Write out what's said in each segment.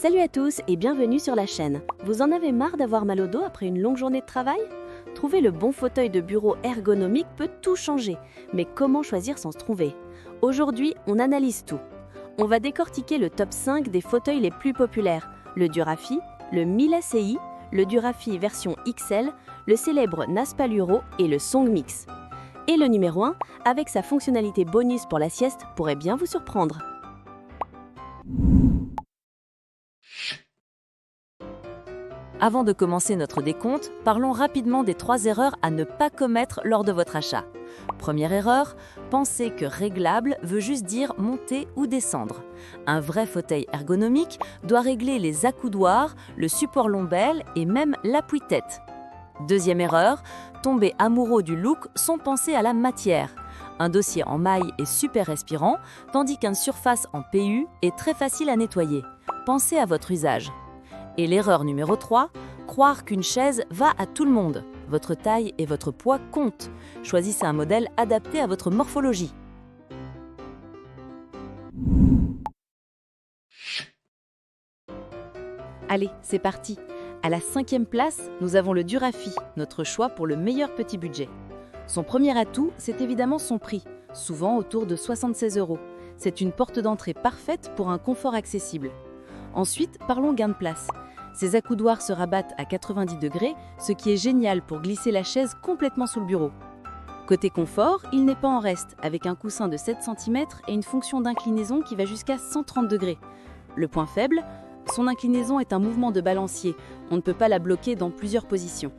Salut à tous et bienvenue sur la chaîne. Vous en avez marre d'avoir mal au dos après une longue journée de travail? Trouver le bon fauteuil de bureau ergonomique peut tout changer, mais comment choisir sans se trouver? Aujourd'hui, on analyse tout. On va décortiquer le top 5 des fauteuils les plus populaires, le Durafi, le 1000 SCI, le Durafi version XL, le célèbre Naspaluro et le Songmix. Et le numéro 1, avec sa fonctionnalité bonus pour la sieste, pourrait bien vous surprendre. Avant de commencer notre décompte, parlons rapidement des 3 erreurs à ne pas commettre lors de votre achat. Première erreur, pensez que réglable veut juste dire monter ou descendre. Un vrai fauteuil ergonomique doit régler les accoudoirs, le support lombaire et même l'appui-tête. Deuxième erreur, tomber amoureux du look sans penser à la matière. Un dossier en maille est super respirant, tandis qu'une surface en PU est très facile à nettoyer. Pensez à votre usage. Et l'erreur numéro 3, croire qu'une chaise va à tout le monde. Votre taille et votre poids comptent. Choisissez un modèle adapté à votre morphologie. Allez, c'est parti. À la 5e place, nous avons le Durafi, notre choix pour le meilleur petit budget. Son premier atout, c'est évidemment son prix, souvent autour de 76 €. C'est une porte d'entrée parfaite pour un confort accessible. Ensuite, parlons gain de place. Ces accoudoirs se rabattent à 90 degrés, ce qui est génial pour glisser la chaise complètement sous le bureau. Côté confort, il n'est pas en reste, avec un coussin de 7 cm et une fonction d'inclinaison qui va jusqu'à 130 degrés. Le point faible, son inclinaison est un mouvement de balancier. On ne peut pas la bloquer dans plusieurs positions.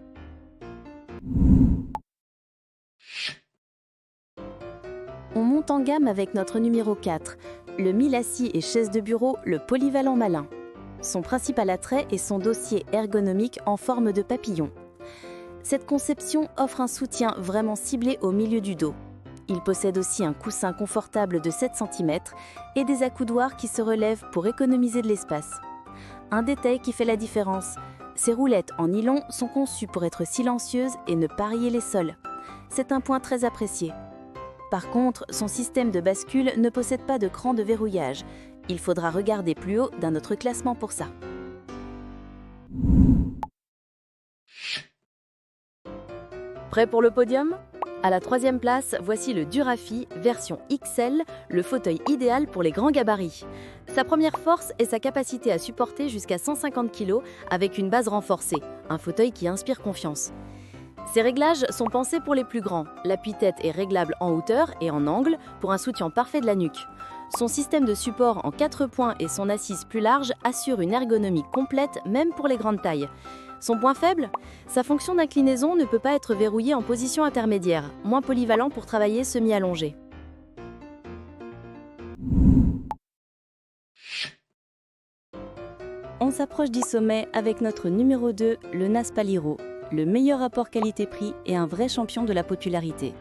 On monte en gamme avec notre numéro 4, le 1000 assis et chaise de bureau, le polyvalent malin. Son principal attrait est son dossier ergonomique en forme de papillon. Cette conception offre un soutien vraiment ciblé au milieu du dos. Il possède aussi un coussin confortable de 7 cm et des accoudoirs qui se relèvent pour économiser de l'espace. Un détail qui fait la différence, ces roulettes en nylon sont conçues pour être silencieuses et ne pas rayer les sols. C'est un point très apprécié. Par contre, son système de bascule ne possède pas de cran de verrouillage. Il faudra regarder plus haut dans notre classement pour ça. Prêt pour le podium? À la 3e place, voici le Durafi version XL, le fauteuil idéal pour les grands gabarits. Sa première force est sa capacité à supporter jusqu'à 150 kg avec une base renforcée, un fauteuil qui inspire confiance. Ces réglages sont pensés pour les plus grands. L'appui-tête est réglable en hauteur et en angle pour un soutien parfait de la nuque. Son système de support en 4 points et son assise plus large assurent une ergonomie complète même pour les grandes tailles. Son point faible? Sa fonction d'inclinaison ne peut pas être verrouillée en position intermédiaire, moins polyvalent pour travailler semi-allongé. On s'approche du sommet avec notre numéro 2, le Naspaluro, le meilleur rapport qualité-prix et un vrai champion de la popularité.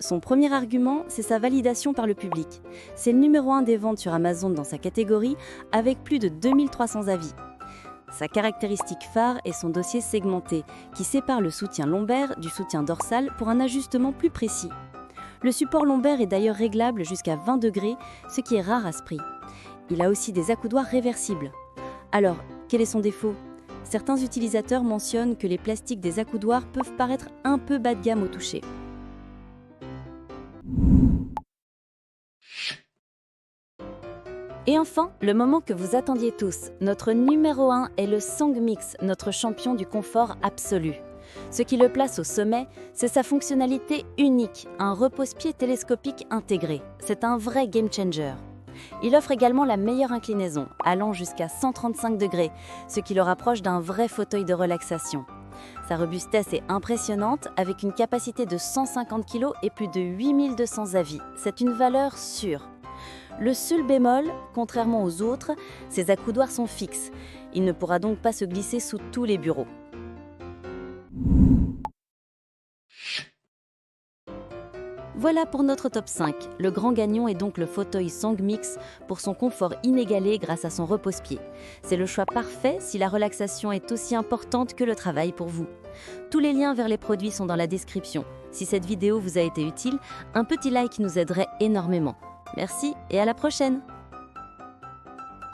Son premier argument, c'est sa validation par le public. C'est le numéro 1 des ventes sur Amazon dans sa catégorie, avec plus de 2300 avis. Sa caractéristique phare est son dossier segmenté, qui sépare le soutien lombaire du soutien dorsal pour un ajustement plus précis. Le support lombaire est d'ailleurs réglable jusqu'à 20 degrés, ce qui est rare à ce prix. Il a aussi des accoudoirs réversibles. Alors, quel est son défaut? Certains utilisateurs mentionnent que les plastiques des accoudoirs peuvent paraître un peu bas de gamme au toucher. Et enfin, le moment que vous attendiez tous, notre numéro 1 est le Songmix, notre champion du confort absolu. Ce qui le place au sommet, c'est sa fonctionnalité unique, un repose-pied télescopique intégré. C'est un vrai game changer. Il offre également la meilleure inclinaison, allant jusqu'à 135 degrés, ce qui le rapproche d'un vrai fauteuil de relaxation. Sa robustesse est impressionnante, avec une capacité de 150 kg et plus de 8200 avis. C'est une valeur sûre. Le seul bémol, contrairement aux autres, ses accoudoirs sont fixes. Il ne pourra donc pas se glisser sous tous les bureaux. Voilà pour notre top 5. Le grand gagnant est donc le fauteuil Songmix pour son confort inégalé grâce à son repose-pied. C'est le choix parfait si la relaxation est aussi importante que le travail pour vous. Tous les liens vers les produits sont dans la description. Si cette vidéo vous a été utile, un petit like nous aiderait énormément. Merci et à la prochaine!